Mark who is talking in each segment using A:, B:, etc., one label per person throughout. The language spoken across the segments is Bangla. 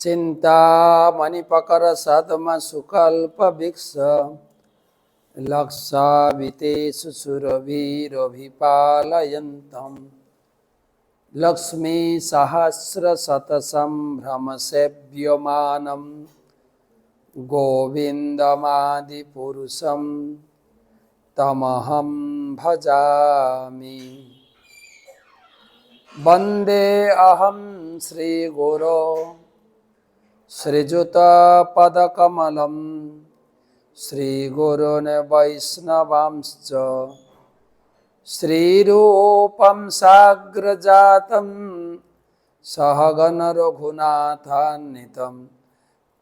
A: चिंतामणिपकर सद्म सुकल्प वृक्ष लक्षावितेषु सुरभिरभिपालयन्तम् लक्ष्मी सहस्र शतसंभ्रम सेव्यमानं गोविन्दमादिपुरुषं तमहं भजामि। वन्दे अहं श्रीगुरो श्रीयुतपदकमलं श्रीगुरून् वैष्णवांश्च श्रीरूपं साग्रजातं सहगण रघुनाथान्वितं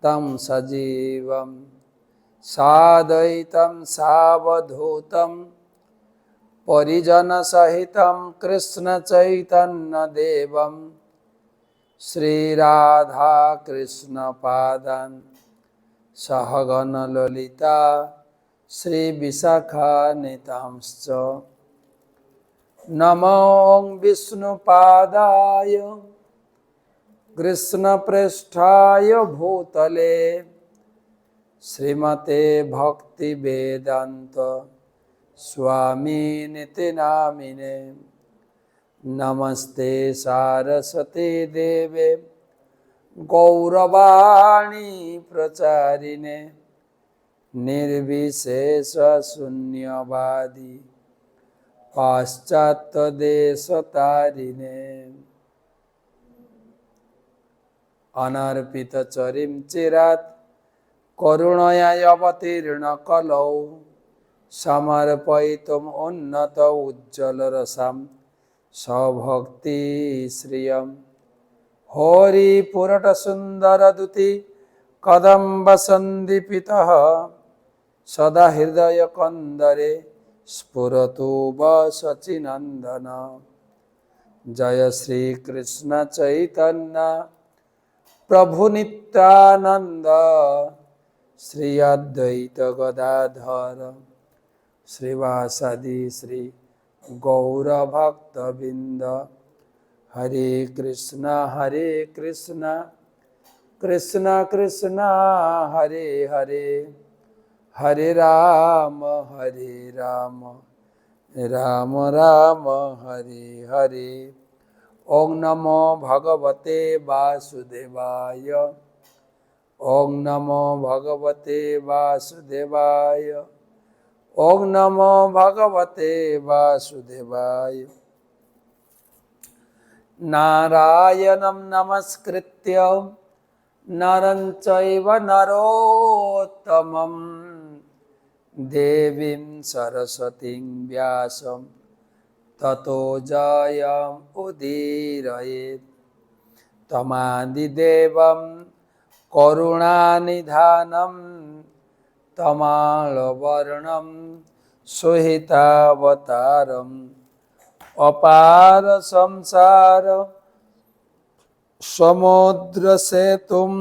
A: तं सजीवं साद्वैतं सावधूतं परिजनसहितं कृष्णचैतन्यदेवं श्रीराधा कृष्णपादान् सहगण ललिता श्रीविशाखान्वितांश्च नमो विष्णुपादाय कृष्णप्रेष्ठाय भूतले श्रीमते भक्तिवेदान्त स्वामिनिति नामिने। नमस्ते सारस्वती देवे गौरवाणी प्रचारिणे निर्विशेष शून्यवादी पाश्चात्य देशतारिणे। अनर्पित चरिं चिरात् करुणया अवतीर्ण कलौ समर्पयितुम् उन्नत उज्ज्वल रसं सभक्ति श्रियं हरिपुरट सुंदर दुति कदम्ब संदीपितः सदा हृदय कंदरे स्फुरतु सचिनंदन। जय श्री कृष्ण चैतन्य प्रभु नित्यानंद श्री अद्वैत गदाधर श्रीवासादि श्री गौर भक्तबिंद। हरे कृष्ण कृष्ण कृष्ण हरे हरे हरे राम राम राम हरे हरे। ओम नमो भगवते वासुदेवाय ओम नमो भगवते वासुदेवाय ओम नमो भगवते वासुदेवाय। नारायणं नमस्कृत्य नरं चैव नरोत्तमं देवीं सरस्वतीं व्यासं ततो जयमुदीरयेत्। तमादिदेवं करुणानिधानं तमालवर्णं सुहितावतारम् अपार संसार समुद्र सेतुं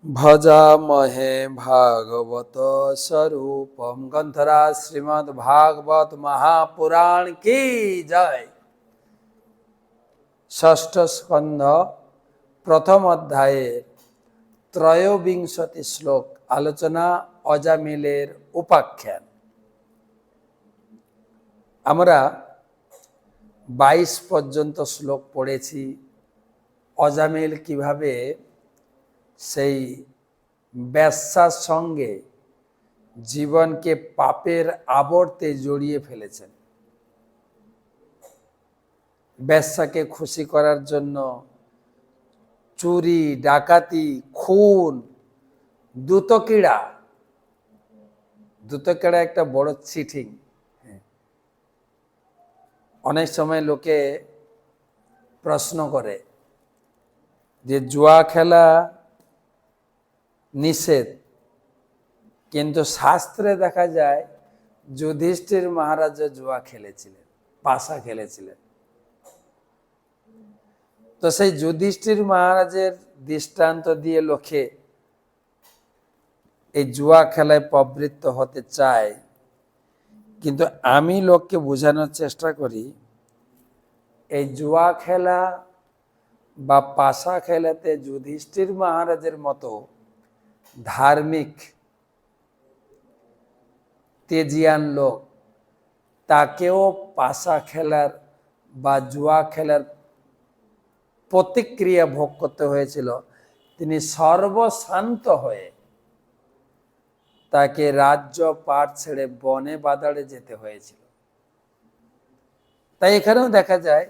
A: भजामहे भागवत स्वरूपम। ग्रंथराज श्रीमद् भागवत महापुराण की जय। षष्ठ स्कंध प्रथम अध्याय त्रयोविंशति श्लोक आलोचना अजामिलेर उपाख्यान। আমরা 22 পর্যন্ত শ্লোক পড়েছি। অজামিল কিভাবে সেই বেশ্যার সঙ্গে জীবনকে পাপের আবর্তে জড়িয়ে ফেলেছেন। বেশ্যাকে খুশি করার জন্য চুরি ডাকাতি খুন দুতকিড়া একটা বড় চিটিং। অনেক সময় লোকে প্রশ্ন করে যে জুয়া খেলা নিষেধ, কিন্তু শাস্ত্রে দেখা যায় যুধিষ্ঠির মহারাজ জুয়া খেলেছিলেন, পাশা খেলেছিলেন। তো সেই যুধিষ্ঠির মহারাজের দৃষ্টান্ত দিয়ে লোকে এই জুয়া খেলায় প্রবৃত্ত হতে চায়। কিন্তু আমি লোককে বোঝানোর চেষ্টা করি এই জুয়া খেলা বা পাশা খেলাতে যুধিষ্ঠির মহারাজের মতো ধার্মিক তেজিয়ান লোক, তাকেও পাশা খেলার বা জুয়া খেলার প্রতিক্রিয়া ভোগ করতে হয়েছিল। তিনি সর্বশান্ত হয়ে তাকে রাজ্য পাট ছেড়ে বনে বাদাড়ে যেতে হয়েছিল। তাই এখানেও দেখা যায়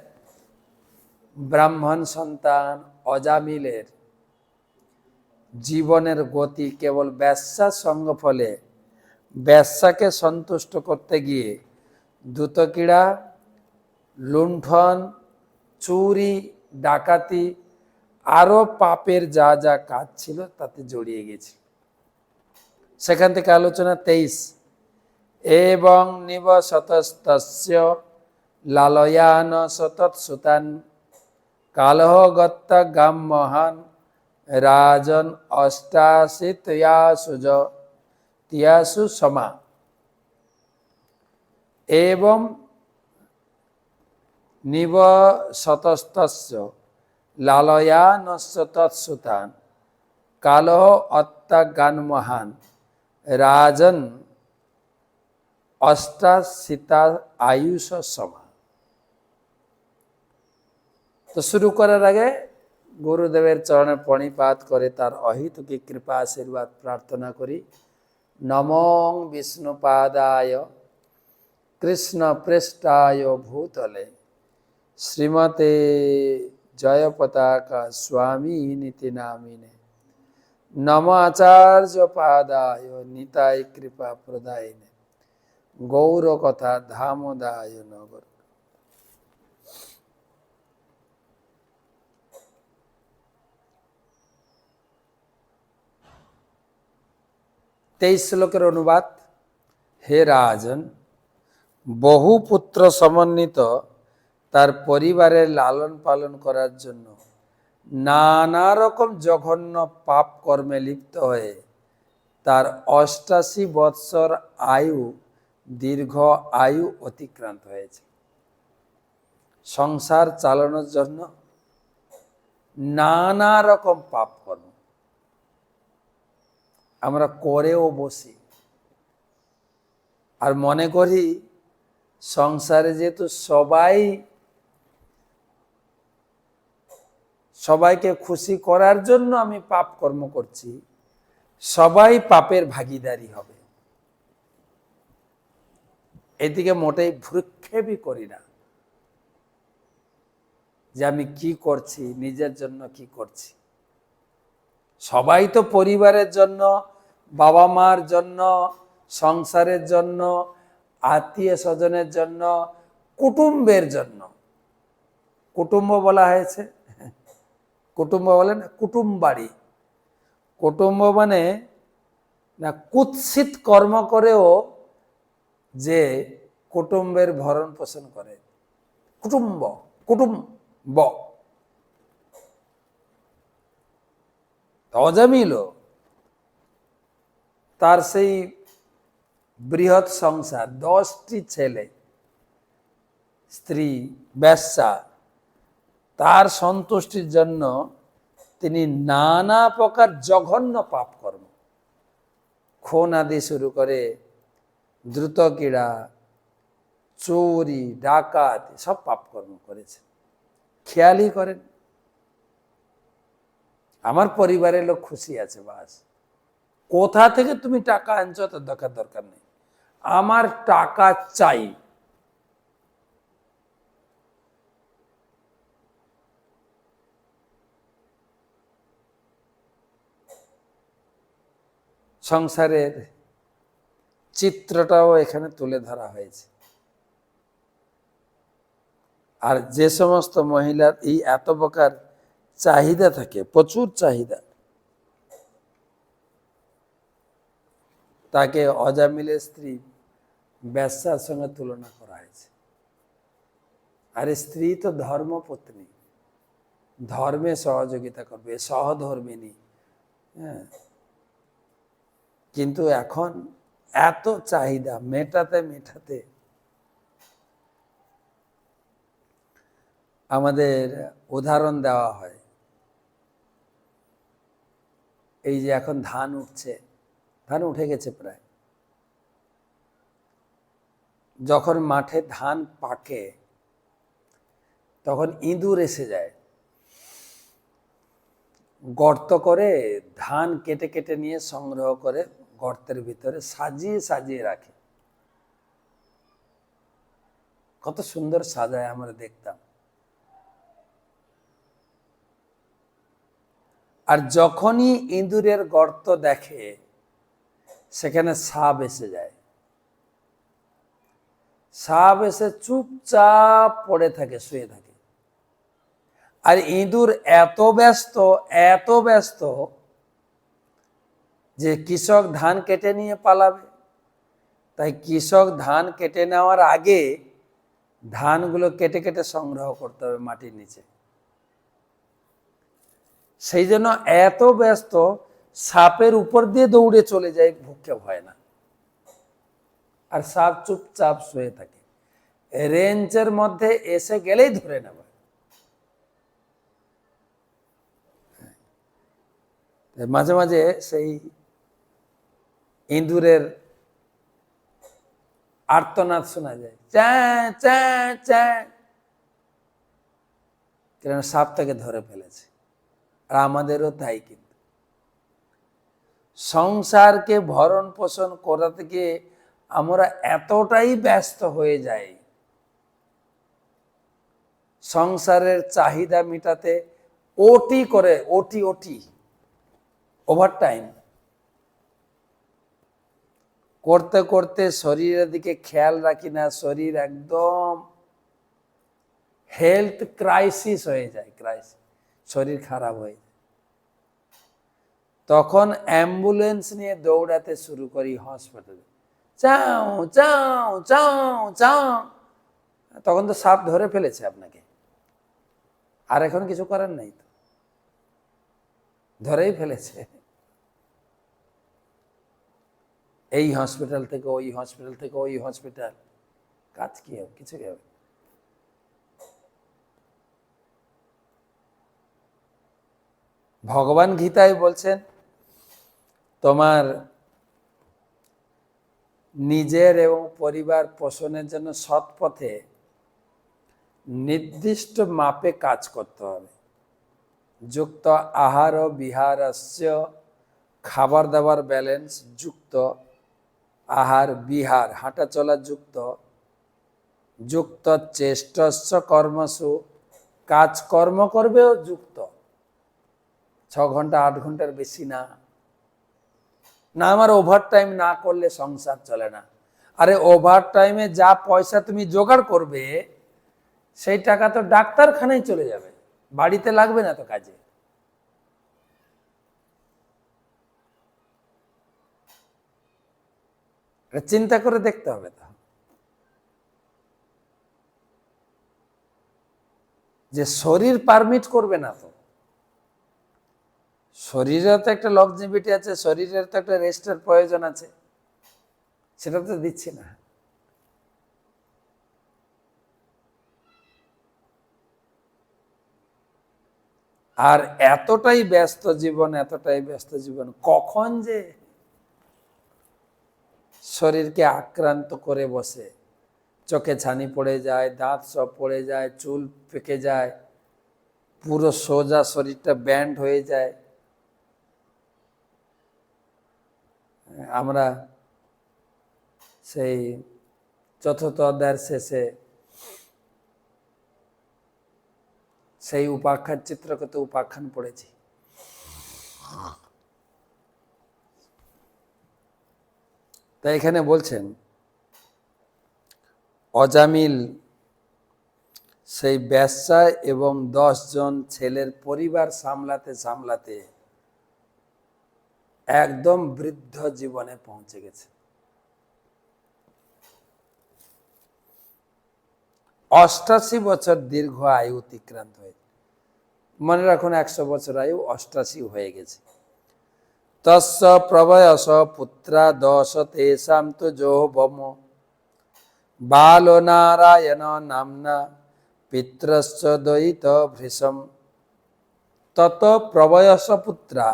A: ব্রাহ্মণ সন্তান অজামিলের জীবনের গতি কেবল বেশ্যা সঙ্গ ফলে বেশ্যাকে সন্তুষ্ট করতে গিয়ে দ্রুতক্রীড়া, লুণ্ঠন, চুরি, ডাকাতি আরো পাপের যা যা কাজ ছিল তাতে জড়িয়ে গেছিল। সেখান থেকে আলোচনা 23, এবং নিবসতস্তস্য লালয়ান সতৎসুতান কালহগত্ত গাম মহান রাজন অষ্টাশি তিয়াসু সমা। এবং নিবসতস্তস্য লালয়ানস্য তৎসুতান কালহ অত্যাগান মহান রাজন অষ্টাশিতা আয়ুষ সমা। তো শুরু করার আগে গুরুদেবের চরণে প্রণিপাত করে তার অহিতুকী কৃপা আশীর্বাদ প্রার্থনা করি। নমঃ বিষ্ণুপাদায় কৃষ্ণ পৃষ্ঠায় ভূতলে শ্রীমতে জয়পতাকা স্বামী নীতি নামিনে নমঃ আচার্য পাদায় নিতাই কৃপা প্রদায়িনে গৌর কথা ধামদায় নগর। তেইশ শ্লোকের অনুবাদ। হে রাজন, বহু পুত্র সমন্বিত তার পরিবারের লালন পালন করার জন্য নানা রকম জঘন্য পাপ কর্মে লিপ্ত হয়ে তার 88 বৎসর আয়ু দীর্ঘ আয়ু অতিক্রান্ত হয়েছে। সংসার চালানোর জন্য নানা রকম পাপ কর্ম আমরা করেও বসি, আর মনে করি সংসারে যেহেতু সবাইকে খুশি করার জন্য আমি পাপ কর্ম করছি, সবাই পাপের ভাগীদারি হবে, এদিকে মোটেই ভ্রুক্ষেপই করি না যে আমি কি করছি, নিজের জন্য কি করছি। সবাই তো পরিবারের জন্য, বাবা মার জন্য, সংসারের জন্য, আত্মীয় স্বজনের জন্য, কুটুম্বের জন্য। কুটুম্ব বলা হয়েছে, কুটুম্ব বলে না কুটুম্বাড়ি। কুটুম্ব মানে না কুৎসিত কর্ম করেও যে কুটুম্বের ভরণ পোষণ করে, কুটুম্ব কুটুম্ব। অজামিল তার সেই বৃহৎ সংসার, 10টি ছেলে, স্ত্রী, বেশ্যা, তার সন্তুষ্টির জন্য তিনি নানা প্রকার জঘন্য পাপ কর্ম, খুন আদি শুরু করে দ্রুতক্রীড়া, চোরি, ডাকাত সব পাপ কর্ম করেছে। খেয়ালই করেন আমার পরিবারের লোক খুশি আছে, বাস কোথা থেকে তুমি টাকা আনছো তো দরকার নেই, আমার টাকা চাই। সংসারের চিত্রটাও এখানে তুলে ধরা হয়েছে। আর যে সমস্ত মহিলার এই এত প্রকার চাহিদা থাকে, প্রচুর চাহিদা, তাকে অজামিলের স্ত্রী বেশ্যার সঙ্গে তুলনা করা হয়েছে। আর স্ত্রী তো ধর্মপত্নী, ধর্মে সহযোগিতা করবে, সহধর্মিনী। হ্যাঁ, কিন্তু এখন এত চাহিদা মেটাতে আমাদের উদাহরণ দেওয়া হয়। এই যে এখন ধান উঠছে, ধান উঠে গেছে প্রায়, যখন মাঠে ধান পাকে তখন ইঁদুর এসে যায়, গর্ত করে ধান কেটে কেটে নিয়ে সংগ্রহ করে গর্তের ভিতরে সাজিয়ে সাজিয়ে রাখে। কত সুন্দর সাজায় আমরা দেখতাম। আর যখনই ইঁদুরের গর্ত দেখে সেখানে সাপ এসে যায়, সাপ এসে চুপচাপ পড়ে থাকে, শুয়ে থাকে। আর ইঁদুর এত ব্যস্ত যে কৃষক ধান কেটে নিয়ে পালাবে, তাই কৃষক ধান কেটে নেওয়ার আগে ধানগুলো কেটে কেটে সংগ্রহ করতে হবে মাটির নিচে। সেই জন্য এত ব্যস্ত, সাপের উপর দিয়ে দৌড়ে চলে যায়, ভুকে ভয় না। আর সাপ চুপচাপ শুয়ে থাকে, রেঞ্চের মধ্যে এসে গেলেই ধরে নেবে। মাঝে মাঝে সেই ইঁদুরের আর্তনাদ শোনা যায়, চ্যাঁ চ্যাঁ চ্যাঁ, কারণ সাপ তাকে ধরে ফেলেছে। আর আমাদেরও তাই। কিন্তু সংসারকে ভরণ পোষণ করা থেকে আমরা এতটাই ব্যস্ত হয়ে যাই, সংসারের চাহিদা মেটাতে ওটি করে, ওটি ওভারটাইম করতে করতে শরীরের দিকে খেয়াল রাখি না, শরীর একদম হেলথ ক্রাইসিস হয়ে যায়, শরীর খারাপ হয়ে যায়। তখন অ্যাম্বুলেন্স নিয়ে দৌড়াতে শুরু করি হসপিটালে, চাও চাও চাও চাও। তখন তো সাপ ধরে ফেলেছে আপনাকে, আর এখন কিছু করার নেই, তো ধরেই ফেলেছে। এই হসপিটাল থেকে ওই হসপিটাল, থেকে ওই হসপিটাল, কাজ কি হবে? কিছু কি হবে? ভগবান গীতায় বলছেন, তোমার নিজের এবং পরিবার পোষণের জন্য সৎ পথে নির্দিষ্ট মাপে কাজ করতে হবে। যুক্ত আহার ও বিহারস্য, খাবার দাবার ব্যালেন্স যুক্ত, আহার বিহার হাঁটা চলা যুক্ত, যুক্ত চেষ্টস্য কর্মসু, কাজকর্ম করবেও যুক্ত। 6 ঘন্টা 8 ঘন্টার বেশি না। আমার ওভার টাইম না করলে সংসার চলে না। আরে ওভার টাইমে যা পয়সা তুমি জোগাড় করবে সেই টাকা তো ডাক্তারখানায় চলে যাবে, বাড়িতে লাগবে না তো কাজে। চিন্তা করে দেখতে হবে তো, যে শরীর পারমিট করবে না তো। শরীরের তো একটা লংজিভিটি আছে, শরীরের তো একটা রেস্টের প্রয়োজন আছে, সেটা তো দিচ্ছি না। আর এতটাই ব্যস্ত জীবন, কখন যে শরীরকে আক্রান্ত করে বসে, চোখে ছানি পড়ে যায়, দাঁত সব পড়ে যায়, চুল পেকে যায়, পুরো সোজা শরীরটা ব্যান্ড হয়ে যায়। আমরা সেই 4th অধ্যায়ের শেষে সেই উপাখ্যান, চিত্রকথা উপাখ্যান পড়েছি। তাই এখানে বলছেন, অজামিল সেই ব্যবসা এবং 10 জন ছেলের পরিবার সামলাতে একদম বৃদ্ধ জীবনে পৌঁছে গেছে। 88 বছর দীর্ঘ আয়ু অতিক্রান্ত হয়েছে। মনে রাখুন, 100 বছর আয়ু 88 হয়ে গেছে। তস্য প্রবয়স পুত্রা 10 তেষাম তো যোবম, বাল নারায়ণ নামনা পিত্রশ্চ দ্বৈত ভৃশম। তত প্রবয়স পুত্রা,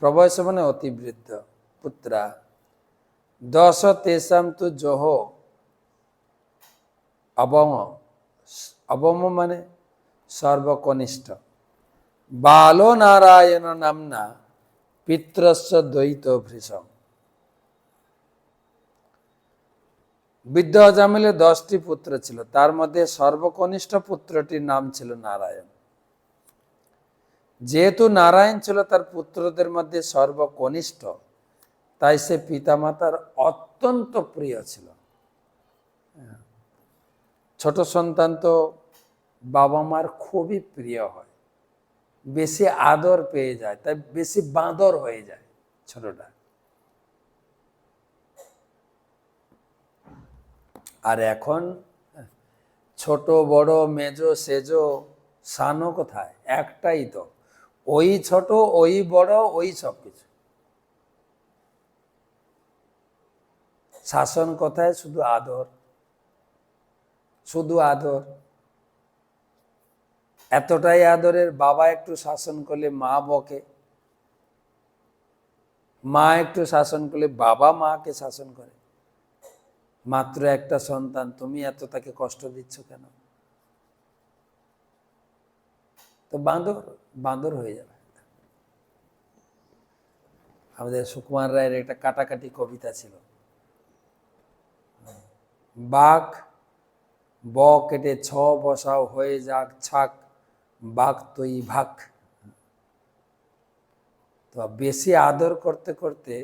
A: প্রবয়স মানে অতিবৃদ্ধ। পুত্রা 10 তেষাম তু জহ অবম। অবম মানে সর্বকনিষ্ঠ। বালো নারায়ণ নামনা পিত্রস্য দ্বৈত ভৃষম। বৃদ্ধ অজামিলের 10টি পুত্র ছিল, তার মধ্যে সর্বকনিষ্ঠ পুত্রটির নাম ছিল নারায়ণ। যেহেতু নারায়ণ ছিল তার পুত্রদের মধ্যে সর্বকনিষ্ঠ, তাই সে পিতামাতার অত্যন্ত প্রিয় ছিল। ছোট সন্তান তো বাবা মার খুবই প্রিয় হয়, বেশি আদর পেয়ে যায়, তাই বেশি বাঁদর হয়ে যায় ছোটটা। আর এখন ছোট বড় মেজো সেজো সানো কোথায়, একটাই তো, ওই ছোট ওই বড় ওই সব কিছু। শাসন কোথায়, শুধু আদর, শুধু আদর। এতটাই আদরের বাবা একটু শাসন করলে মা বকে, মা একটু শাসন করলে বাবা মাকে শাসন করে। মাত্র একটা সন্তান, তুমি এত তাকে কষ্ট দিচ্ছ কেন? তো বাঁদর বাঁদর হয়ে যাবে। আমাদের সুকুমার রায়ের একটা কাটাকাটি কবিতা ছিল, বাঘ ব কেটে ছ বসাও হয়ে যাক ছাক, বাঘ তুই ভাগ। তো বেশি আদর করতে করতে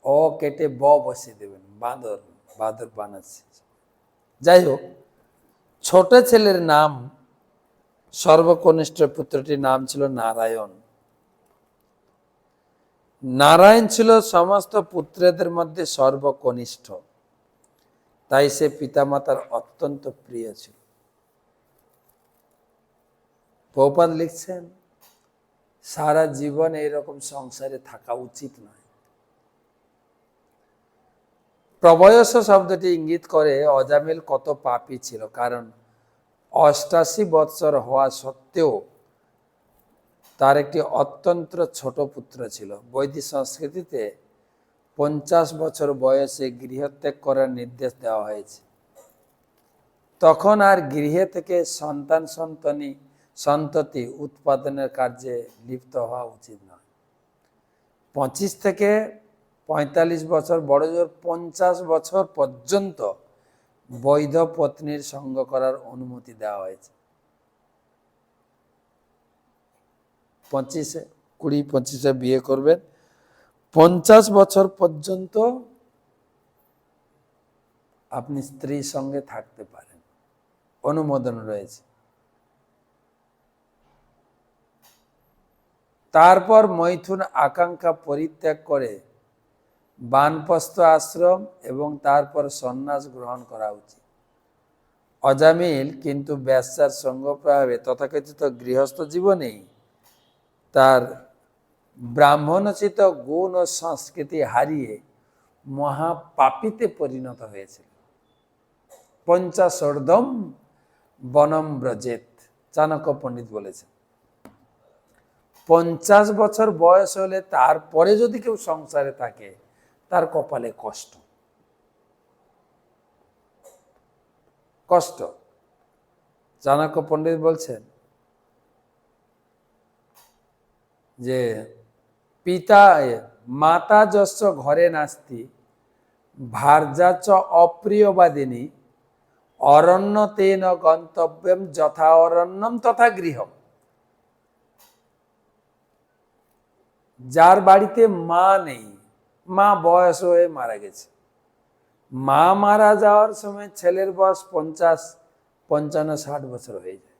A: অ কেটে ব বসিয়ে দেবেন, বাঁদর বাঁদর বানাচ্ছে। যাই হোক, ছোট ছেলের নাম, সর্বকনিষ্ঠ পুত্রটির নাম ছিল নারায়ণ। নারায়ণ ছিল সমস্ত পুত্রদের মধ্যে সর্বকনিষ্ঠ, তাই সে পিতামাতার অত্যন্ত প্রিয় ছিল। প্রভুপাদ লিখছেন, সারা জীবন এইরকম সংসারে থাকা উচিত নয়। প্রবয়স শব্দটি ইঙ্গিত করে অজামিল কত পাপী ছিল, কারণ 88 বৎসর হওয়া সত্ত্বেও তার একটি অত্যন্ত ছোট পুত্র ছিল। বৈদিক সংস্কৃতিতে 50 বছর বয়সে গৃহত্যাগ করার নির্দেশ দেওয়া হয়েছে। তখন আর গৃহে থেকে সন্ততি উৎপাদনের কার্যে লিপ্ত হওয়া উচিত নয়। 25 থেকে 45 বছর, বড় জোর 50 বছর পর্যন্ত বৈধ পত্নীর সঙ্গ করার অনুমতি দেওয়া হয়েছে। 20-25 বিয়ে করবেন, 50 বছর পর্যন্ত আপনি স্ত্রীর সঙ্গে থাকতে পারেন, অনুমোদন রয়েছে। তারপর মৈথুন আকাঙ্ক্ষা পরিত্যাগ করে বানপ্রস্থ আশ্রম এবং তারপর সন্ন্যাস গ্রহণ করা উচিত। অজামিল কিন্তু বেশ্যার সঙ্গ প্রভাবে তথাকথিত গৃহস্থ জীবনেই তার ব্রাহ্মণোচিত গুণ ও সংস্কৃতি হারিয়ে মহাপাপীতে পরিণত হয়েছিল। পঞ্চাশোর্ধ্বম বনম ব্রজেত, চাণক্য পণ্ডিত বলেছেন। 50 বছর বয়স হলে তারপরে যদি কেউ সংসারে থাকে, তার কপালে কষ্ট। কষ্ট। চাণক্য পণ্ডিত বলছেন যে মাতা যস্য ঘরে নাস্তি ভার্যাচ অপ্রিয়বাদিনী অরণ্য তেন গন্তব্যম যথা অরণ্যম তথা গৃহম। যার বাড়িতে মা নেই, মা বয়স হয়ে মারা গেছে, মা মারা যাওয়ার সময় ছেলের বয়স 50, 55, 60 বছর হয়ে যায়।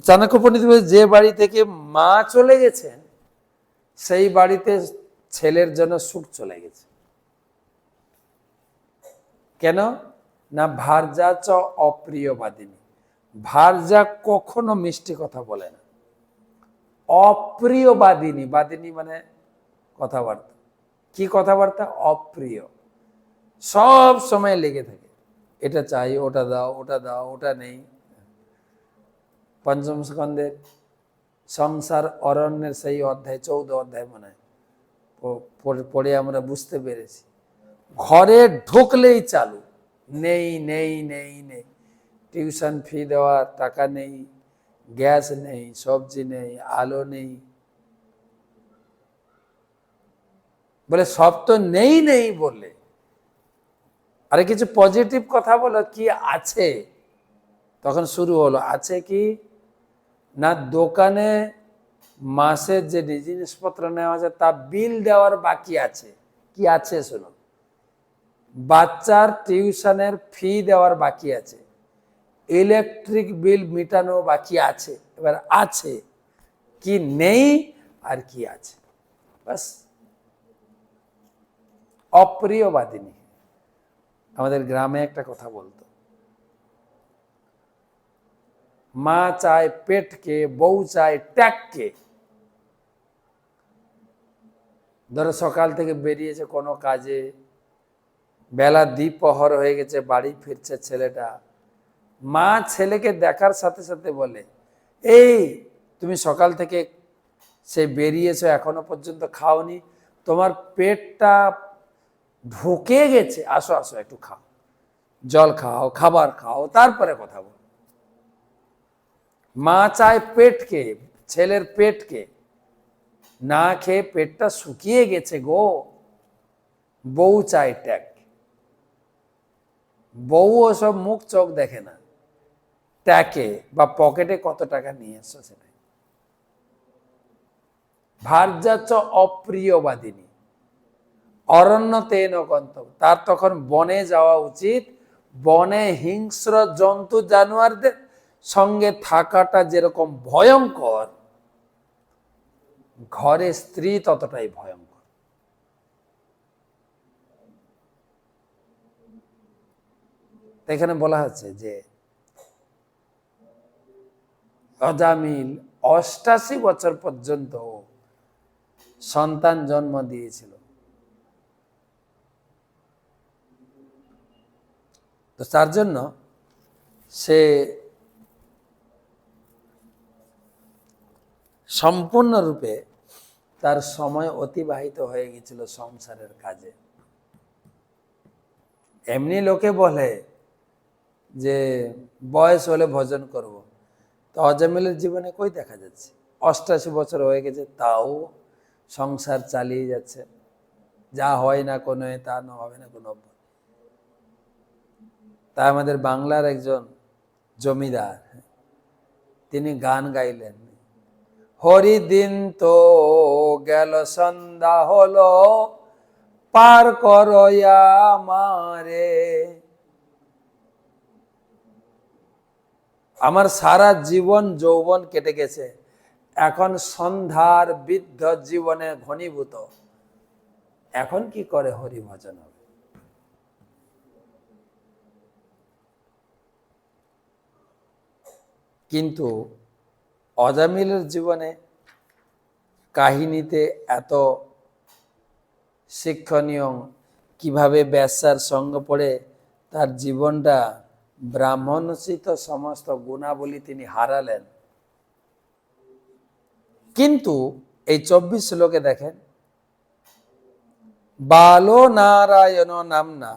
A: চাণক্য পণ্ডিত বলে, যে বাড়ি থেকে মা চলে গেছেন সেই বাড়িতে ছেলের জন্য সুখ চলে গেছে। কেন না, ভার্যা চ অপ্রিয়বাদিনী, ভার্যা কখনো মিষ্টি কথা বলে না। অপ্রিয়বাদিনী, বাদিনী মানে কথাবার্তা, কি কথাবার্তা? অপ্রিয়, সব সময় লেগে থাকে, এটা চাই, ওটা দাও, ওটা দাও, ওটা নেই। পঞ্চম স্কন্ধের সংসার অরণ্যের সেই অধ্যায় 14 অধ্যায় মনে হয় পড়ে আমরা বুঝতে পেরেছি। ঘরে ঢুকলেই চালু, নেই নেই নেই নেই, টিউশন ফি দেওয়ার টাকা নেই, গ্যাস নেই, সবজি নেই, আলো নেই, বলে সব তো নেই নেই বলে। আরে কিছু পজিটিভ কথা বলো, কি আছে? তখন শুরু হলো, আছে কি না, দোকানে মাসের যে জিনিসপত্র নেওয়া আছে তা বিল দেওয়ার বাকি আছে। কি আছে শোনো, বাচ্চার টিউশনের ফি দেওয়ার বাকি আছে, ইলেকট্রিক বিল মিটানো বাকি আছে। এবার আছে কি, নেই আর কি আছে, বাস। অপ্রিয়বাদিনী। আমাদের গ্রামে একটা কথা বলতো, মা চায় পেটকে, বউ চায় ট্যাগকে। ধরো সকাল থেকে বেরিয়েছে কোনো কাজে, বেলা দ্বিপ্রহর হয়ে গেছে, বাড়ি ফিরছে ছেলেটা, মা ছেলেকে দেখার সাথে সাথে বলে, এই তুমি সকাল থেকে সে বেরিয়েছো এখনো পর্যন্ত খাওনি, তোমার পেটটা ঢুকে গেছে, আসো আসো একটু খাও, জল খাও, খাবার খাও, তারপরে কথা বল। মা চায় পেটকে, ছেলের পেটকে, না খেয়ে পেটটা শুকিয়ে গেছে গো। বউ চায় ট্যাগ। বউ ওসব মুখ চোখ দেখে না, ট্যাকে বা পকেটে কত টাকা নিয়ে এসছো সেটাই। ভার্যাচ্চ অপ্রিয়বাদিনী, অরণ্য তেন গন্তব্য, তার তখন বনে যাওয়া উচিত। বনে হিংস্র জন্তু জানোয়ারদের সঙ্গে থাকাটা যেরকম ভয়ঙ্কর, ঘরে স্ত্রী ততটাই ভয়ঙ্কর। এখানে বলা হচ্ছে যে অজামিল 88 বছর পর্যন্ত সন্তান জন্ম দিয়েছিল। তো তার জন্য সে সম্পূর্ণরূপে তার সময় অতিবাহিত হয়ে গেছিল সংসারের কাজে। এমনি লোকে বলে যে বয়স হলে ভজন করব, তো অজামিলের জীবনে কই দেখা যাচ্ছে। 88 বছর হয়ে গেছে, তাও সংসার চালিয়ে যাচ্ছে। যা হয় না কোনো তা না হবে না কোনো। তা আমাদের বাংলার একজন জমিদার, তিনি গান গাইলেন, হরিদিন তো গেল সন্ধ্যা হলো, পার করো আমারে। আমার সারা জীবন যৌবন কেটে গেছে, এখন সন্ধ্যার বৃদ্ধ জীবনে ঘনীভূত, এখন কি করে হরি ভজন হবে। কিন্তু অজামিলের জীবনে কাহিনীতে এত শিক্ষণীয়, কিভাবে বেশ্যার সঙ্গ পড়ে তার জীবনটা ব্রাহ্মণোচিত সমস্ত গুণাবলী তিনি হারালেন। কিন্তু এই 24 শ্লোকে দেখেন, বালো নারায়ণ নামনা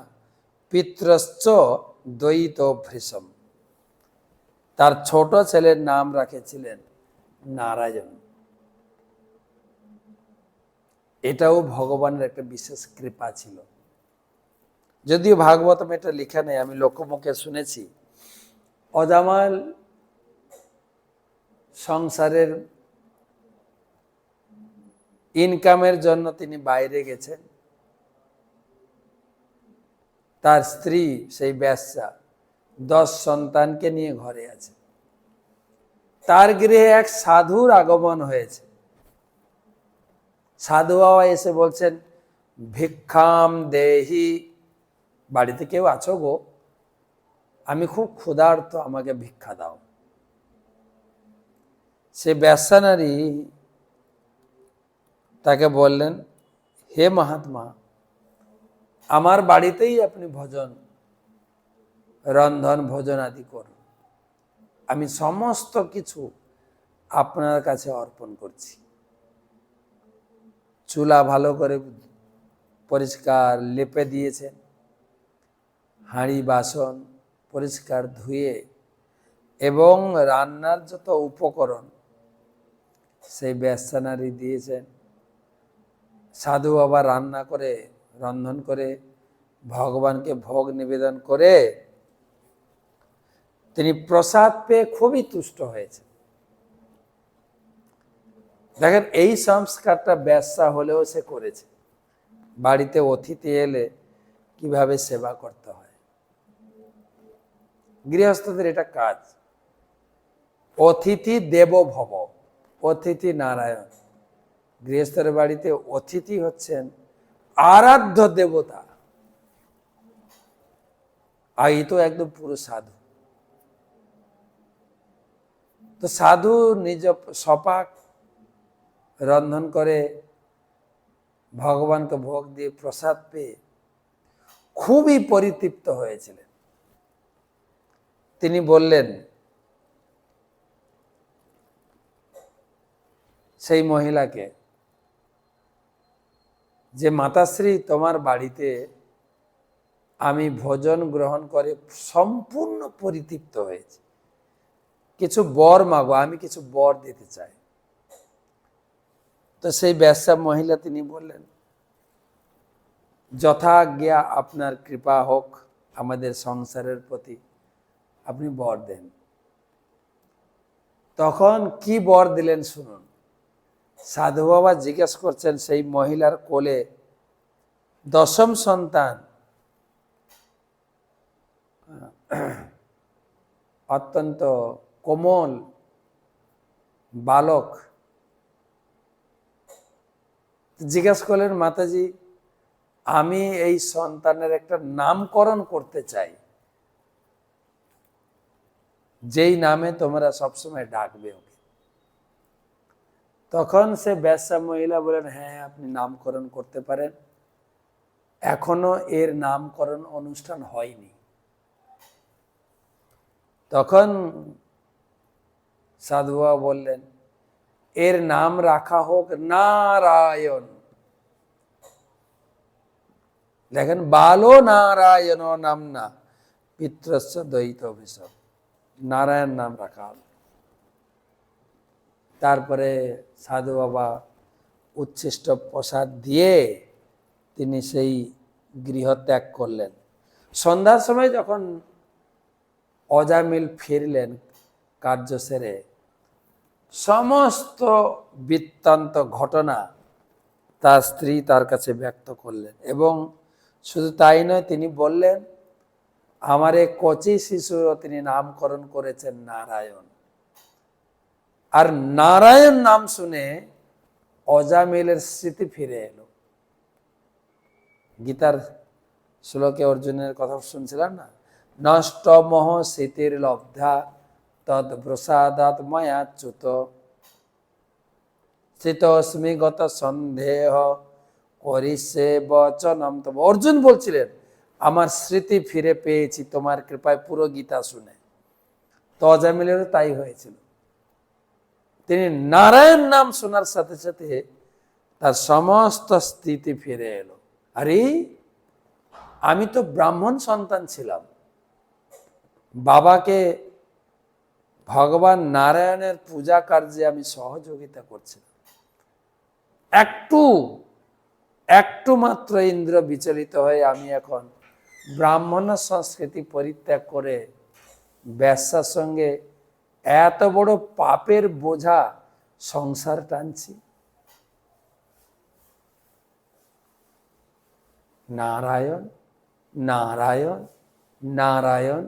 A: পিতৃশ্চ দ্বৈত ভৃষম, তার ছোট ছেলের নাম রাখেছিলেন নারায়ণ। এটাও ভগবানের একটা বিশেষ কৃপা ছিল। যদিও ভাগবতম এটা লেখা নেই, আমি লোকমুখে শুনেছি। অজামাল সংসারের ইনকামের জন্য তিনি বাইরে গেছেন, তার স্ত্রী সেই বেশ্যা 10 সন্তানকে নিয়ে ঘরে আছে। তার গৃহে এক সাধুর আগমন হয়েছে। সাধু বাবা এসে বলছেন, ভিক্ষাম দেহি, বাড়িতে কেউ আছো গো, আমি খুব ক্ষুধার্ত, আমাকে ভিক্ষা দাও। সে বেশ্যা নারী তাকে বললেন, হে মহাত্মা, আমার বাড়িতেই আপনি ভজন রন্ধন ভোজন আদি করুন, আমি সমস্ত কিছু আপনার কাছে অর্পণ করছি। চুলা ভালো করে পরিষ্কার লেপে দিয়েছেন, হাঁড়ি বাসন পরিষ্কার ধুয়ে এবং রান্নার যত উপকরণ সেই বেসানারি দিয়েছেন। সাধু বাবা রান্না করে, রন্ধন করে ভগবানকে ভোগ নিবেদন করে তিনি প্রসাদ পেয়ে খুবই তুষ্ট হয়েছেন। দেখেন, এই সংস্কারটা ব্যবসা হলেও সে করেছে। বাড়িতে অতিথি এলে কিভাবে সেবা করতে হয়, গৃহস্থদের এটা কাজ। অতিথি দেব ভব, অতিথি নারায়ণ। গৃহস্থের বাড়িতে অতিথি হচ্ছেন আরাধ্য দেবতা, আর এই তো একদম পুরো সাধু। তো সাধু নিজ সপাক রন্ধন করে ভগবানকে ভোগ দিয়ে প্রসাদ পেয়ে খুবই পরিতৃপ্ত হয়েছিলেন। তিনি বললেন সেই মহিলাকে যে, মাতাশ্রী, তোমার বাড়িতে আমি ভোজন গ্রহণ করে সম্পূর্ণ পরিতৃপ্ত হয়েছি, কিছু বর মাগো, আমি কিছু বর দিতে চাই। তো সেই ব্যবসা মহিলা তিনি বললেন, যথাজ্ঞা আপনার কৃপা হোক আমাদের সংসারের প্রতি, আপনি বর দেন। তখন কি বর দিলেন শুনুন। সাধু বাবা জিজ্ঞেস করছেন সেই মহিলার কোলে দশম সন্তান, অত্যন্ত কোমল বালক। জিজ্ঞেস করলেন, মাতাজি, আমি এই সন্তানের একটা নামকরণ করতে চাই, যেই নামে তোমরা সবসময় ডাকবে ওকে। তখন সে ব্যবসা মহিলা বলেন, হ্যাঁ, আপনি নামকরণ করতে পারেন, এখনো এর নামকরণ অনুষ্ঠান হয়নি। তখন সাধু বাবা বললেন, এর নাম রাখা হোক নারায়ণ। দেখেন, বালো নারায়ণ নামনা পিতৃস্য দ্বৈত অভিশাপ, নারায়ণ নাম রাখা হল। তারপরে সাধু বাবা উচ্ছিষ্ট প্রসাদ দিয়ে তিনি সেই গৃহ ত্যাগ করলেন। সন্ধ্যার সময় যখন অজামিল ফিরলেন কার্য সেরে, সমস্ত বৃত্তান্ত ঘটনা তার স্ত্রী তার কাছে ব্যক্ত করলেন, এবং শুধু তাই নয়, তিনি বললেন, আমার এক কচি শিশুরও তিনি নামকরণ করেছেন নারায়ণ। আর নারায়ণ নাম শুনে অজামিলের স্মৃতি ফিরে এলো। গীতার শ্লোকে অর্জুনের কথা শুনছিলাম না, নষ্ট মোহ স্মৃতির লব্ধা তদ প্রসাদাৎ ময়াচ্যুত স্থিতস্মি গত সন্দেহ করিষ্যে বচনম তব। অর্জুন বলছিলেন, আমার স্মৃতি ফিরে পেয়েছি তোমার কৃপায় পুরো গীতা শুনে। তো অজামিলেরও তাই হয়েছিল। তিনি নারায়ণ নাম শোনার সাথে সাথে তার সমস্ত স্থিতি ফিরে এলো। আরে, আমি তো ব্রাহ্মণ সন্তান ছিলাম, বাবাকে ভগবান নারায়ণের পূজা কার্যে আমি সহযোগিতা করছিলাম। একটু মাত্র ইন্দ্র বিচলিত হয়ে আমি এখন ব্রাহ্মণ সংস্কৃতি পরিত্যাগ করে ব্যবসার সঙ্গে এত বড় পাপের বোঝা সংসার টানছি। নারায়ণ নারায়ণ নারায়ণ,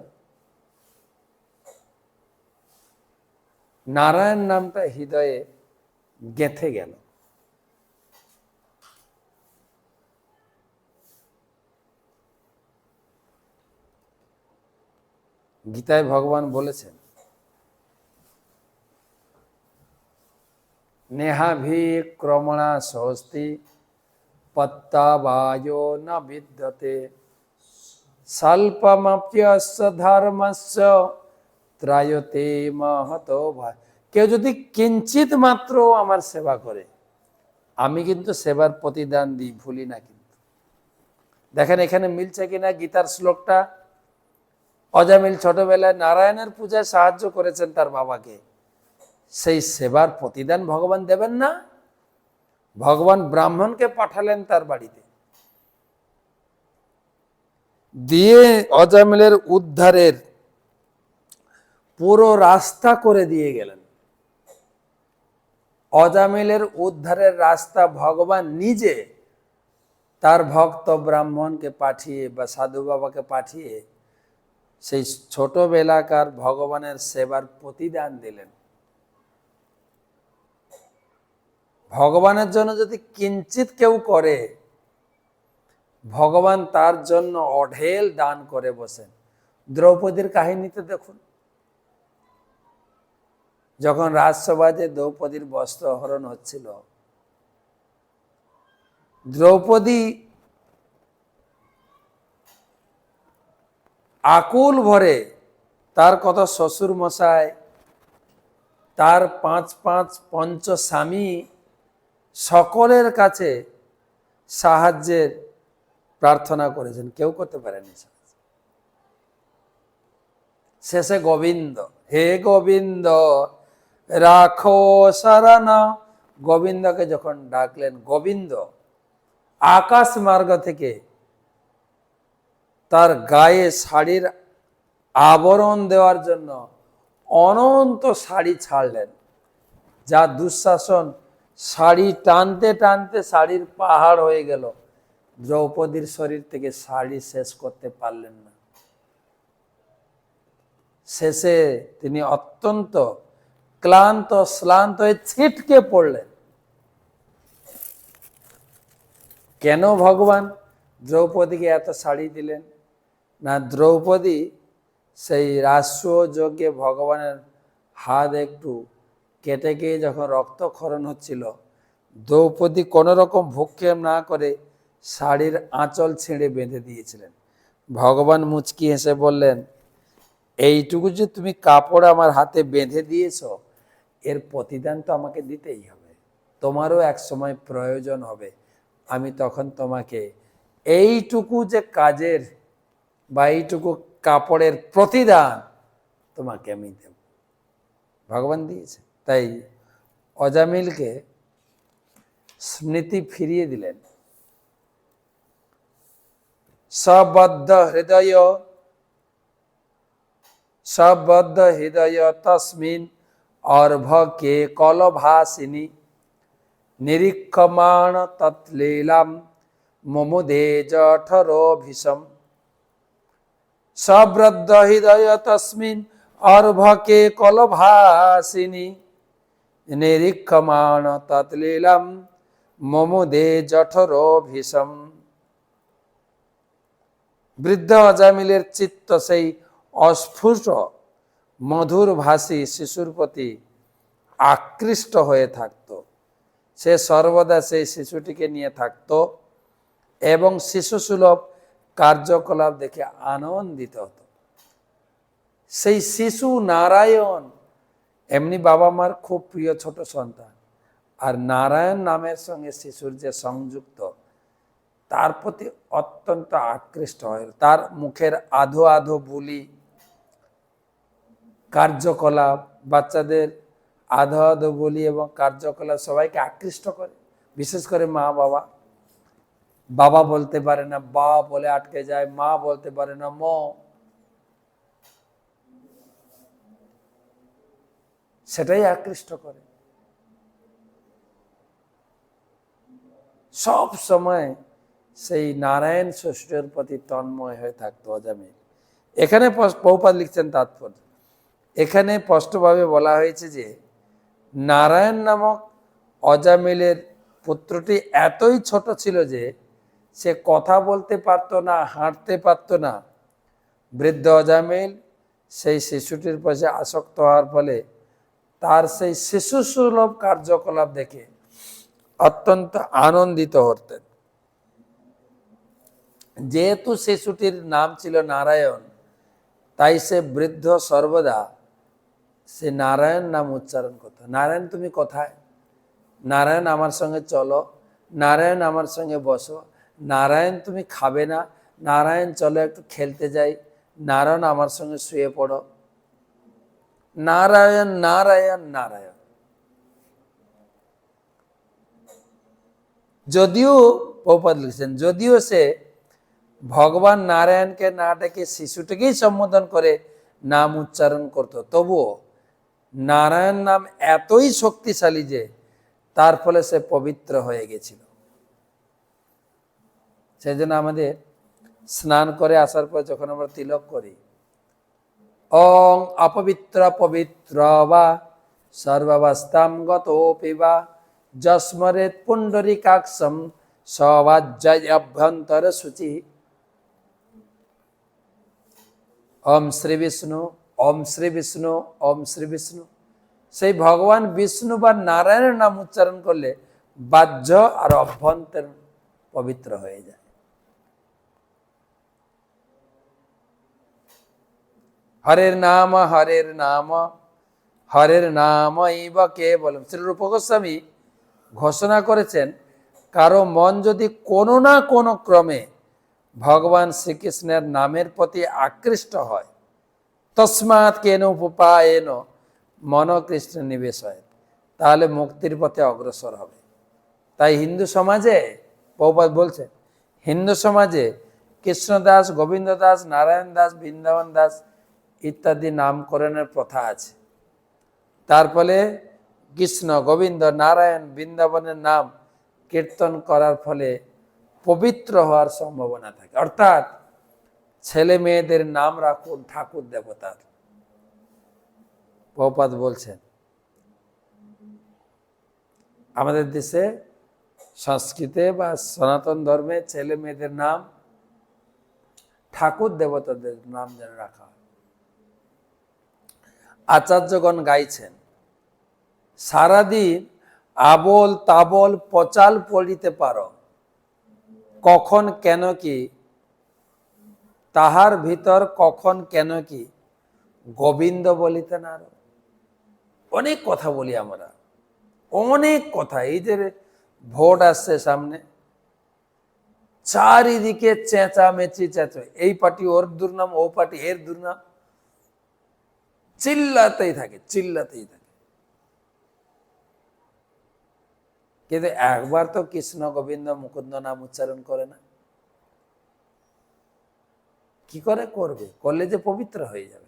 A: নারায়ণ নামটা হৃদয়ে গেঁথে গেল। গীতায় ভগবান বলেছেন, নেহাভিক্রমণা স্বস্তি পত্তাবায়ো ন বিদ্যতে স্বল্পমপ্যস্য ধর্মস্য ত্রায়তে মহতো ভয়। কেউ যদি কিঞ্চিত মাত্র আমার সেবা করে, আমি কিন্তু সেবার প্রতিদান দিই, ভুলি না। কিন্তু দেখেন এখানে মিলছে কিনা গীতার শ্লোকটা। অজামিল ছোটবেলায় নারায়ণের পূজায় সাহায্য করেছেন তার বাবাকে, সেই সেবার প্রতিদান ভগবান দেবেন না? ভগবান ব্রাহ্মণকে পাঠালেন তার বাড়িতে, দিয়ে অজামিলের উদ্ধারের পুরো রাস্তা করে দিয়ে গেলেন। অজামিলের উদ্ধারের রাস্তা ভগবান নিজে তার ভক্ত ব্রাহ্মণকে পাঠিয়ে বা সাধু বাবাকে পাঠিয়ে সেই ছোটবেলাকার ভগবানের সেবার প্রতিদান দিলেন। ভগবানের জন্য যদি কিঞ্চিত কেউ করে, ভগবান তার জন্য অঢেল দান করে বসেন। দ্রৌপদীর কাহিনীতে দেখুন, যখন রাজসভাতে দ্রৌপদীর বস্ত্র হরণ হচ্ছিল, দ্রৌপদী আকুল ভরে তার কত শ্বশুর মশাই, তার পাঁচ পঞ্চ স্বামী, সকলের কাছে সাহায্যের প্রার্থনা করেছেন, কেউ করতে পারেনি। শেষে গোবিন্দ, হে গোবিন্দ রাখো শরণ, গোবিন্দকে যখন ডাকলেন, গোবিন্দ আকাশ মার্গ থেকে তার গায়ে শাড়ির আবরণ দেওয়ার জন্য অনন্ত শাড়ি ছাড়লেন। যা দুঃশাসন, শাড়ি টানতে টানতে শাড়ির পাহাড় হয়ে গেল, দ্রৌপদীর শরীর থেকে শাড়ি শেষ করতে পারলেন না। শেষে তিনি অত্যন্ত ক্লান্ত শ্লান্ত হয়ে ছিটকে পড়লেন। কেন ভগবান দ্রৌপদীকে এত শাড়ি দিলেন? না, দ্রৌপদী সেই রাষ্ট্রীয় যজ্ঞে ভগবানের হাত একটু কেটে গিয়ে যখন রক্তক্ষরণ হচ্ছিল, দ্রৌপদী কোনো রকম ভূক্ষেপ না করে শাড়ির আঁচল ছেড়ে বেঁধে দিয়েছিলেন। ভগবান মুচকি হেসে বললেন, এইটুকু যে তুমি কাপড় আমার হাতে বেঁধে দিয়েছ, এর প্রতিদান তো আমাকে দিতেই হবে, তোমারও এক সময় প্রয়োজন হবে, আমি তখন তোমাকে এইটুকু যে কাজের বা এইটুকু কাপড়ের প্রতিদান তোমাকে আমি দেব। ভগবান দিয়েছে। তাই অজামিলকে স্মৃতি ফিরিয়ে দিলেন। সবদ্ধ হৃদয় তস্মিন অর্ভকে কলভাসিনী নিরীক্ষমাণ তৎলীলাম মমুদে জঠরো ভীষম। সবদ্ধ হৃদয় তস্মিন অর্ভকে কলভাসিনী নিরীক্ষমাণ তৎলীলাম মমুদে জঠরো ভীষম। বৃদ্ধ অজামিলের চিত্ত সেই অস্ফুট মধুর ভাষী শিশুর প্রতি আকৃষ্ট হয়ে থাকত। সে সর্বদা সেই শিশুটিকে নিয়ে থাকত এবং শিশুসুলভ কার্যকলাপ দেখে আনন্দিত হতো। সেই শিশু নারায়ণ, এমনি বাবা মার খুব প্রিয় ছোট সন্তান, আর নারায়ণ নামের সঙ্গে শিশুর যে সংযুক্ত, তার প্রতি অত্যন্ত আকৃষ্ট হয়। তার মুখের আধো আধো বুলি, কার্যকলাপ, বাচ্চাদের আধো আধো বলি এবং কার্যকলাপ সবাইকে আকৃষ্ট করে। বিশেষ করে মা বাবা, বাবা বলতে পারে না বা বলে আটকে যায়, মা বলতে পারে না ম, সেটাই আকৃষ্ট করে। সব সময় সেই নারায়ণ ষষ্ঠীর প্রতি তন্ময় হয়ে থাকতো অজামিল। এখানে প্রভুপাদ লিখছেন তাৎপর্য, এখানে স্পষ্টভাবে বলা হয়েছে যে নারায়ণ নামক অজামিলের পুত্রটি এতই ছোট ছিল যে সে কথা বলতে পারত না, হাঁটতে পারত না। বৃদ্ধ অজামিল সেই শিশুটির পাশে আসক্ত হওয়ার ফলে তার সেই শিশু সুলভ কার্যকলাপ দেখে অত্যন্ত আনন্দিত হতেন। যেহেতু শিশুটির নাম ছিল নারায়ণ, তাই সে বৃদ্ধ সর্বদা সে নারায়ণ নাম উচ্চারণ করতো। নারায়ণ তুমি কোথায়? নারায়ণ আমার সঙ্গে চলো, নারায়ণ আমার সঙ্গে বসো, নারায়ণ তুমি খাবে না, নারায়ণ চলো একটু খেলতে যাই, নারায়ণ আমার সঙ্গে শুয়ে পড়ো। নারায়ণ নারায়ণ নারায়ণ। যদিও প্রভুপাদ লিখছেন, যদিও সে ভগবান নারায়ণকে না ডেকে শিশুটিকেই সম্বোধন করে নাম উচ্চারণ করত, তবুও নারায়ণ নাম এতই শক্তিশালী যে তার ফলে সে পবিত্র হয়ে গেছিল। সেই জন্য আমাদের স্নান করে আসার পর যখন আমরা তিলক করি, অং অপবিত্র পবিত্র বা সর্বাবস্থাম গতোপি বা যস্মরেত পুণ্ডরীকাক্ষম সবাজ্জয় অভ্যন্তর শুচি। ওম শ্রী বিষ্ণু, ওম শ্রী বিষ্ণু, ওম শ্রী বিষ্ণু। সেই ভগবান বিষ্ণু বা নারায়ণের নাম উচ্চারণ করলে বাহ্য আর অভ্যন্তর পবিত্র হয়ে যায়। হরের নাম হরের নাম হরের নাম ইব কেবলম। শ্রী রূপ গোস্বামী ঘোষণা করেছেন, কারো মন যদি কোনো না কোনো ক্রমে ভগবান শ্রীকৃষ্ণের নামের প্রতি আকৃষ্ট হয়, তস্মাৎ কেন উপায়েন মন কৃষ্ণ নিবেশ হয়, তাহলে মুক্তির পথে অগ্রসর হবে। তাই হিন্দু সমাজে প্রভুপাদ বলছেন, হিন্দু সমাজে কৃষ্ণদাস, গোবিন্দ দাস, নারায়ণ দাস, বৃন্দাবন দাস ইত্যাদি নামকরণের প্রথা আছে। তার ফলে কৃষ্ণ, গোবিন্দ, নারায়ণ, বৃন্দাবনের নাম কীর্তন করার ফলে পবিত্র হওয়ার সম্ভাবনা থাকে। অর্থাৎ ছেলে মেয়েদের নাম রাখুন ঠাকুর দেবতার। প্রভুপাদ বলছেন, আমাদের দেশে সংস্কৃতে বা সনাতন ধর্মে ছেলে মেয়েদের নাম ঠাকুর দেবতাদের নাম যেন রাখা হয়। আচার্যগণ গাইছেন, সারাদিন আবল তাবল পচাল পড়িতে পারো, কখন কেন কি তাহার ভিতর কখন কেন কি গোবিন্দ বলিতে না। অনেক কথা বলি আমরা, অনেক কথা। এই যে ভোট আসছে সামনে, চারিদিকে চেঁচামেচি চেঁচো, এই পার্টি ওর দুর্নাম, ও পার্টি এর দুর্নাম, চিল্লাতেই থাকে চিল্লাতেই থাকে। কিন্তু একবার তো কৃষ্ণ গোবিন্দ মুকুন্দ নাম উচ্চারণ করে না। কি করে করবে? করলে যে পবিত্র হয়ে যাবে।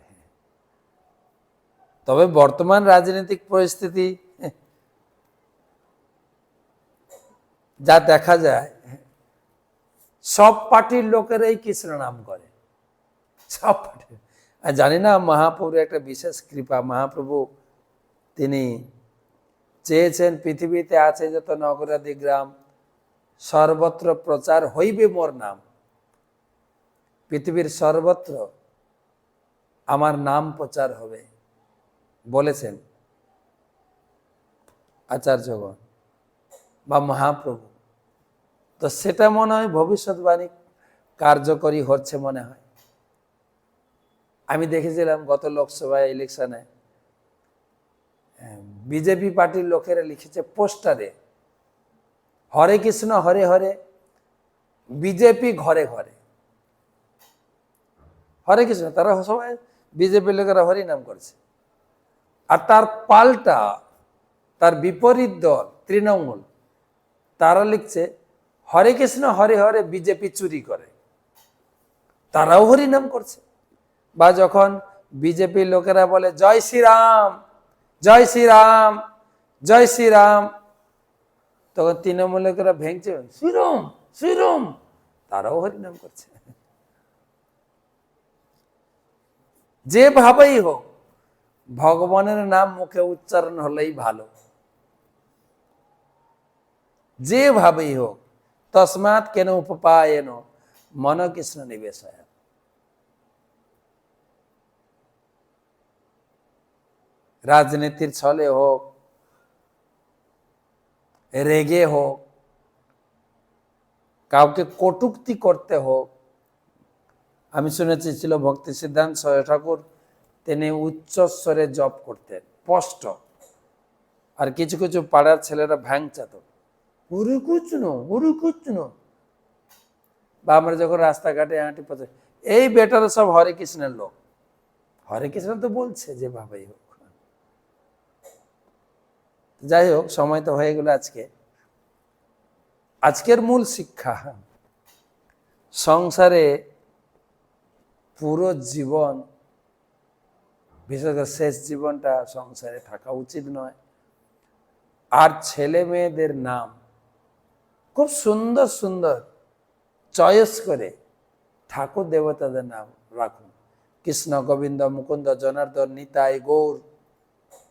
A: তবে বর্তমান রাজনৈতিক পরিস্থিতি যা দেখা যায়, সব পার্টির লোকেরাই কৃষ্ণ নাম করে, সব পার্টির। আর জানি না, মহাপ্রভুর একটা বিশেষ কৃপা। মহাপ্রভু তিনি চেয়েছেন পৃথিবীতে আছে যত নগরাদি গ্রাম, সর্বত্র প্রচার হইবে মোর নাম। পৃথিবীর সর্বত্র আমার নাম প্রচার হবে বলেছেন আচার্যগণ বা মহাপ্রভু। তো সেটা মনে হয় ভবিষ্যৎবাণী কার্যকরী হচ্ছে মনে হয়। আমি দেখেছিলাম গত লোকসভা ইলেকশনে বিজেপি পার্টির লোকেরা লিখেছে পোস্টারে, হরে কৃষ্ণ হরে হরে, বিজেপি ঘরে ঘরে। হরে কৃষ্ণ, তারা সবাই বিজেপি লোকেরা হরি নাম করছে। আর তার পাল্টা, তার বিপরীত দল তৃণমূল, তারা লিখছে হরে কৃষ্ণ হরে হরে, বিজেপি চুরি করে। তারাও হরি নাম করছে। বা যখন বিজেপির লোকেরা বলে জয় শ্রীরাম জয় শ্রীরাম জয় শ্রীরাম, তখন তৃণমূল লোকেরা ভেঙছে শ্রীরাম শ্রীরাম, তারাও হরিনাম করছে। যেভাবেই হোক ভগবানের নাম মুখে উচ্চারণ হলেই ভালো, যেভাবেই হোক। তস্মাৎ কেন উপপায়েন মন কৃষ্ণ নিবেশ হয়। রাজনীতির ছলে হোক, রেগে হোক, কাউকে কটূক্তি করতে হোক। আমি শুনেছি ছিল ভক্তি সিদ্ধান্ত সহায় ঠাকুর তিনি উচ্চস্বরে জপ করতেন স্পষ্ট। আর কিছু কিছু পাড়ার ছেলেরা ভ্যাংচাত, হরে কৃষ্ণ হরে কৃষ্ণ। বা আমরা যখন রাস্তাঘাটে হাঁটি পথে, এই বেটারা সব হরে কৃষ্ণের লোক। হরে কৃষ্ণ তো বলছে যে বাবাই হোক। যাই হোক, সময় তো হয়ে গেল। আজকের মূল শিক্ষা, সংসারে পুরো জীবন, বিশেষ করে শেষ জীবনটা সংসারে থাকা উচিত নয়। আর ছেলে মেয়েদের নাম খুব সুন্দর সুন্দর চয়েস করে ঠাকুর দেবতাদের নাম রাখুন। কৃষ্ণ, গোবিন্দ, মুকুন্দ, জনার্দন, নিতাই, গৌর,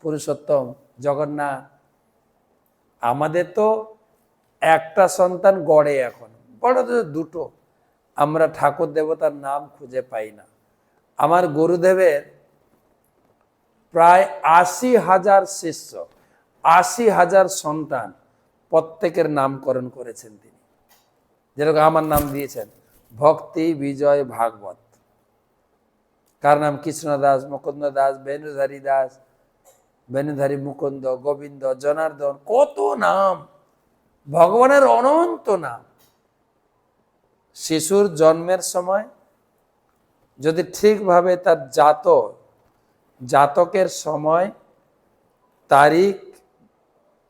A: পুরুষোত্তম, জগন্নাথ। আমাদের তো একটা সন্তান গড়ে, এখন বড় দুটো। আমরা ঠাকুর দেবতার নাম খুঁজে পাই না। আমার গুরুদেবের প্রায় ৮০,০০০ শিষ্য, ৮০,০০০ সন্তান, প্রত্যেকের নামকরণ করেছেন তিনি। যেরকম আমার নাম দিয়েছেন ভক্তি বিজয় ভাগবত। কার নাম? কৃষ্ণ দাস, মুকুন্দ দাস, বেণুধারী দাস, বেণুধারী মুকুন্দ, গোবিন্দ, জনার্দন, কত নাম, ভগবানের অনন্ত নাম। শিশুর জন্মের সময় যদি ঠিকভাবে তার জাতকের সময়, তারিখ,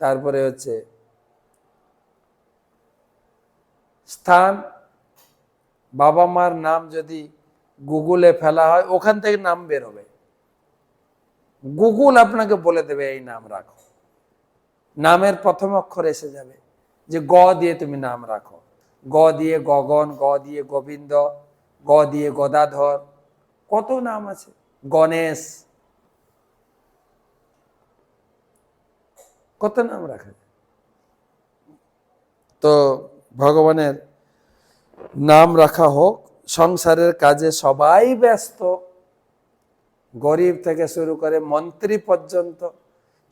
A: তারপরে হচ্ছে স্থান, বাবা মার নাম যদি গুগলে ফেলা হয়, ওখান থেকে নাম বেরোবে। গুগল আপনাকে বলে দেবে এই নাম রাখো। নামের প্রথম অক্ষর এসে যাবে, যে গ দিয়ে তুমি নাম রাখো। গ দিয়ে গগন, গ দিয়ে গোবিন্দ, গ দিয়ে গদাধর, কত নাম আছে, গণেশ, কত নাম রাখা যায়। তো ভগবানের নাম রাখা হোক। সংসারের কাজে সবাই ব্যস্ত, গরিব থেকে শুরু করে মন্ত্রী পর্যন্ত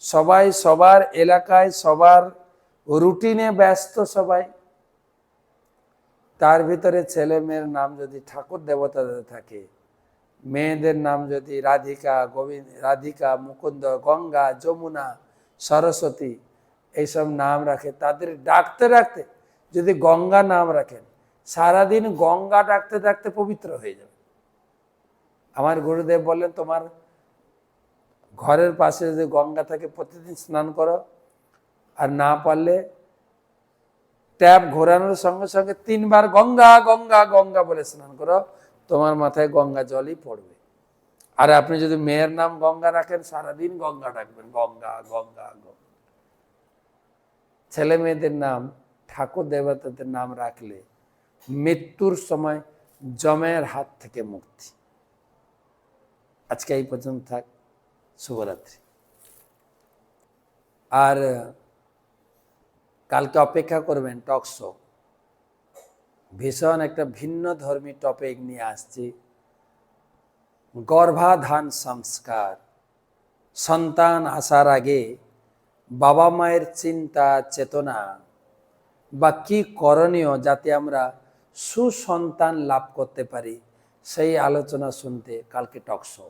A: সবাই সবার এলাকায় সবার রুটিনে ব্যস্ত সবাই। তার ভিতরে ছেলে মেয়ের নাম যদি ঠাকুর দেবতাদের থাকে, মেয়েদের নাম যদি রাধিকা, মুকুন্দ, গঙ্গা, যমুনা, সরস্বতী এইসব নাম রাখে, তাদের ডাকতে ডাকতে যদি গঙ্গা নাম রাখেন, সারাদিন গঙ্গা ডাকতে ডাকতে পবিত্র হয়ে যাবে। আমার গুরুদেব বললেন, তোমার ঘরের পাশে যদি গঙ্গা থাকে প্রতিদিন স্নান করো, আর না পারলে ট্যাপ ঘোরানোর সঙ্গে সঙ্গে 3 বার গঙ্গা গঙ্গা গঙ্গা বলে স্নান করো, তোমার মাথায় গঙ্গা জলই পড়বে। আর আপনি যদি মেয়ের নাম গঙ্গা রাখেন, সারাদিন গঙ্গা ডাকবেন, গঙ্গা গঙ্গা গঙ্গা। ছেলে মেয়েদের নাম ঠাকুর দেবতাদের নাম রাখলে মৃত্যুর সময় যমের হাত থেকে মুক্তি। আজকে এই পর্যন্ত থাক। শুভরাত্রি। আর কালকে অপেক্ষা করবেন, টক শো, ভীষণ একটা ভিন্ন ধর্মী টপিক নিয়ে আসছি। গর্ভাধান সংস্কার। সন্তান আসার আগে বাবা মায়ের চিন্তা চেতনা বা কি করণীয় যাতে আমরা সুসন্তান লাভ করতে পারি, সেই আলোচনা শুনতে কালকে টক শো।